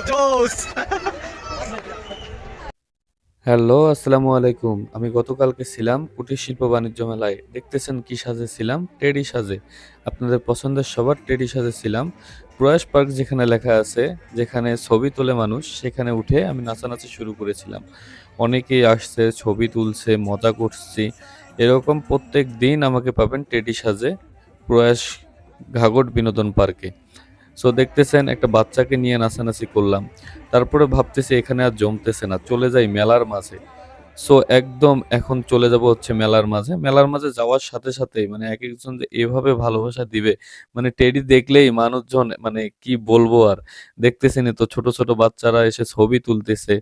জোস। হ্যালো, আসসালামু আলাইকুম। আমি গতকালকে ছিলাম কুটির শিল্প বাণিজ্য মেলায়। দেখতেছেন কি সাজে ছিলাম? টেডি সাজে। আপনাদের পছন্দের সবার টেডি সাজে ছিলাম। প্রয়াস পার্ক যেখানে লেখা আছে, যেখানে ছবি তোলে মানুষ, সেখানে উঠে আমি নাচানাচি শুরু করেছিলাম। অনেকেই আসছে, ছবি তুলছে, মজা করছি। এরকম প্রত্যেকদিন আমাকে পাবেন টেডি সাজে প্রয়াস ঘাঘট বিনোদন পার্কে। সো দেখতেছেন একটা বাচ্চাকে নিয়ে নাচানাচি করলাম। তারপরে ভাবতেছি এখানে আর জমতেছে না। চলে যাই মেলার মাঝে। সো একদম এখন চলে যাব হচ্ছে মেলার মাঝে। মেলার মাঝে যাওয়ার সাথে সাথেই মানে একেকজন যে এভাবে ভালোবাসা দিবে, মানে টেডি দেখলেই মানুষজন মানে কি বলবো আর। দেখতেছেনই তো ছোট, ছোট বাচ্চারা এসে ছবি তুলতেছে।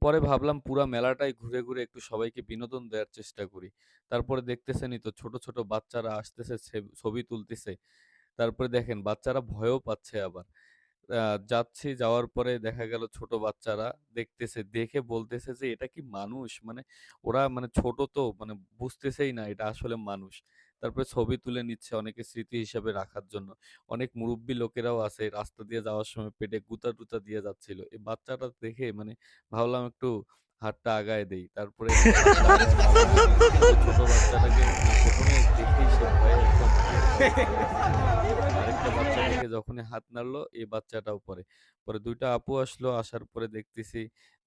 পরে ভাবলাম পুরা মেলাটাই ঘুরে, ঘুরে একটু সবাইকে বিনোদন দেওয়ার চেষ্টা করি। তারপরে দেখতেছেনই তো ছোট, ছোট বাচ্চারা আসতেছে ছবি তুলতেছে। তারপরে দেখেন বাচ্চারা ভয়ও পাচ্ছে আবার। আ যাচ্ছি, যাওয়ার পরে দেখা গেল ছোট বাচ্চারা দেখতেছে, দেখে বলতেছে যে, "এটা কি মানুষ?" মানে ওরা মানে ছোট তো মানে বুঝতেছেই না এটা আসলে মানুষ। তারপরে ছবি তুলে নিচ্ছে অনেকে স্মৃতি হিসাবে রাখার জন্য। অনেক মুরুব্বি লোকেরাও আছে রাস্তা দিয়ে যাওয়ার সময় পেটে গুতা-টুতা দিয়ে যাচ্ছিল। এই বাচ্চাটা দেখে মানে ভাবলাম একটু হাতটা আগায় দেই। তারপরে হাতটা আগায় মারলাম। ওই ছোট বাচ্চাটাকে মানে ১ম এ দেখেই সে ভয়ে একদম পড়ে গেছে। আরেকটা বাচ্চা দেখে যখনই হাত নাড়লো, এই বাচ্চাটাও পড়ে। পরে ২ টা আপু আসলো, আসার পরে দেখতেছি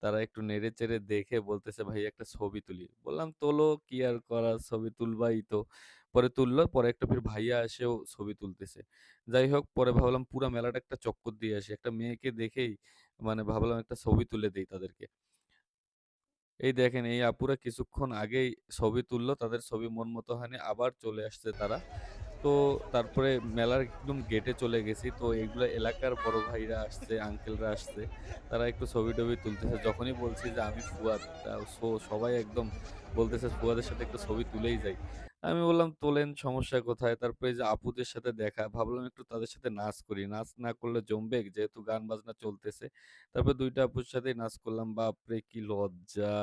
তারা একটু নেড়ে-চেড়ে দেখে বলতেছে, "ভাই একটা ছবি তুলি।" বললাম, "তোলো, কি আর করার, ছবি তুলবাই তো।" পরে তুললো, পরে একটা ফির ভাইয়া এসেও ছবি তুলতেছে। যাই হোক, পরে ভাবলাম পুরা মেলাটা একটা চক্কর দিয়ে আসি। একটা মেয়েকে দেখেই মানে ভাবলাম একটা ছবি তুলে দেই তাদেরকে। এই দেখেন এই আপুরা কিছুক্ষণ আগেই ছবি তুললো। তাদের ছবি মন মতো হয়নি। আবার চলে আসছে তারা। তো তারপরে মেলার একদম গেটে চলে গেছি। তো এগুলা এলাকার বড় ভাইরা আসছে, আঙ্কেলরা আসছে। তারা একটু ছবি-টবি তুলতেছে। যখনই বলছি যে আমি ফুয়াদ, সবাই একদম বলতেছে ফুয়াদের সাথে একটু ছবি তুলেই যাই। আমি বললাম, "তোলেন, সমস্যা কোথায়?" তারপরে এই যে আপুদের সাথে দেখা, ভাবলাম একটু তাদের সাথে নাচ করি। নাচ না করলে জমবে যেহেতু গান বাজনা চলতেছে। তারপর ২ টা আপুর সাথেই নাচ করলাম। বাপরে কি লজ্জা!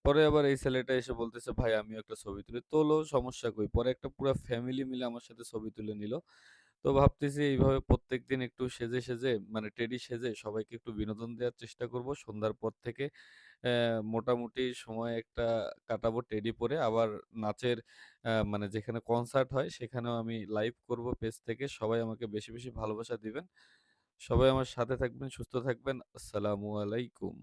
পরে আবার এই ছেলেটা এসে বলতেছে, "ভাই আমিও একটা ছবি তুলি।" তোলো, সমস্যা কই? পরে একটা পুরা ফ্যামিলি মিলে আমার সাথে ছবি তুলে নিল। তো ভাবতেছি এইভাবে প্রত্যেকদিন একটু সেজে, সেজে মানে টেডি সেজে সবাইকে একটু বিনোদন দেওয়ার চেষ্টা করব। সন্ধ্যার পর থেকে মোটামুটি সময় একটা কাটাবো টেডি পরে। আবার নাচের মানে যেখানে কনসার্ট হয় সেখানেও আমি লাইভ করব পেজ থেকে। সবাই আমাকে বেশি, বেশি ভালোবাসা দিবেন। সবাই আমার সাথে থাকবেন, সুস্থ থাকবেন। আসসালামু আলাইকুম।